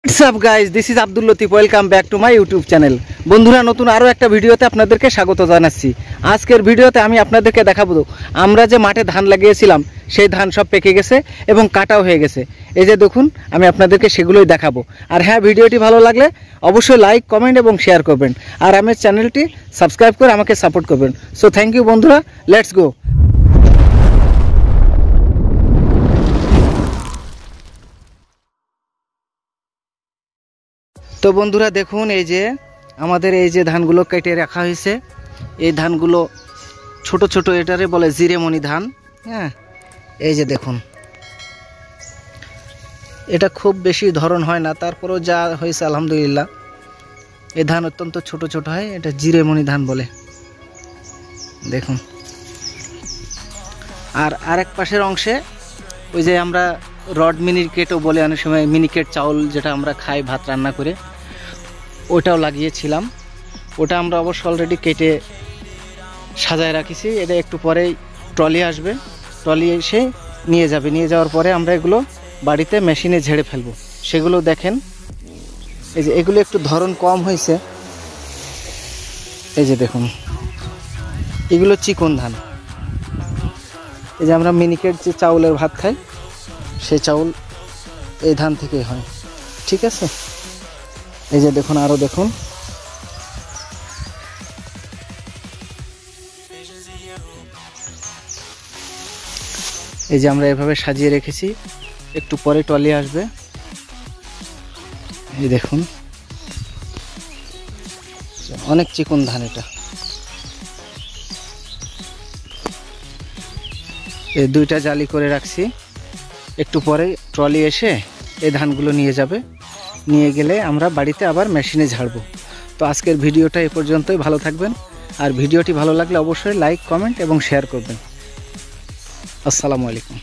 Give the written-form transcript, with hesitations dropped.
WhatsApp guys, this is Abdul Latif. Welcome back to my YouTube channel. বন্ধুরা, নতুন আরও একটা ভিডিওতে আপনাদেরকে স্বাগত জানাচ্ছি। আজকের ভিডিওতে আমি আপনাদেরকে দেখাবো আমরা যে মাঠে ধান লাগিয়েছিলাম সেই ধান সব পেকে গেছে এবং কাটাও হয়ে গেছে। এই যে দেখুন, আমি আপনাদেরকে সেগুলোই দেখাবো। আর হ্যাঁ, ভিডিওটি ভালো লাগলে অবশ্যই লাইক, কমেন্ট এবং শেয়ার করবেন। আর আমার চ্যানেলটি সাবস্ক্রাইব করে আমাকে সাপোর্ট করবেন। সো থ্যাংক ইউ বন্ধুরা, লেটস গো। তো বন্ধুরা দেখুন, এই যে আমাদের এই যে ধানগুলো কেটে রাখা হয়েছে, এই ধানগুলো ছোট ছোট, এটারে বলে জিরেমণি ধান। হ্যাঁ, এই যে দেখুন, এটা খুব বেশি ধরন হয় না, তারপরেও যা হয়েছে আলহামদুলিল্লাহ। এই ধান অত্যন্ত ছোট ছোট হয়, এটা জিরেমণি ধান বলে। দেখুন, আর আরেক পাশের অংশে ওই যে আমরা রড মিনিকেটও বলে অনেক সময়, মিনিকেট চাউল যেটা আমরা খাই ভাত রান্না করে, ওটাও লাগিয়েছিলাম। ওটা আমরা অবশ্য অলরেডি কেটে সাজায় রাখিছি। এটা একটু পরেই ট্রলি আসবে, ট্রলি এসে নিয়ে যাবে। নিয়ে যাওয়ার পরে আমরা এগুলো বাড়িতে মেশিনে ঝেড়ে ফেলবো। সেগুলো দেখেন, এই যে এগুলো একটু ধরন কম হয়েছে। এই যে দেখুন, এগুলো চিকন ধান। এই যে আমরা মিনিকেট যে চাউলের ভাত খাই, সেই চাউল এই ধান থেকেই হয়। ঠিক আছে, এই যে দেখুন, আরও দেখুন, এই যে আমরা এভাবে সাজিয়ে রেখেছি। একটু পরে টলি আসবে। এই দেখুন, অনেক চিকন ধান এটা। এই দুইটা জালি করে রাখছি, একটু পরে ট্রলি এসে এই ধানগুলো নিয়ে যাবে। নিয়ে গেলে আমরা বাড়িতে আবার মেশিনে ঝাড়বো। তো আজকের ভিডিওটা এ পর্যন্তই। ভালো থাকবেন। আর ভিডিওটি ভালো লাগলে অবশ্যই লাইক, কমেন্ট এবং শেয়ার করবেন। আসসালামু আলাইকুম।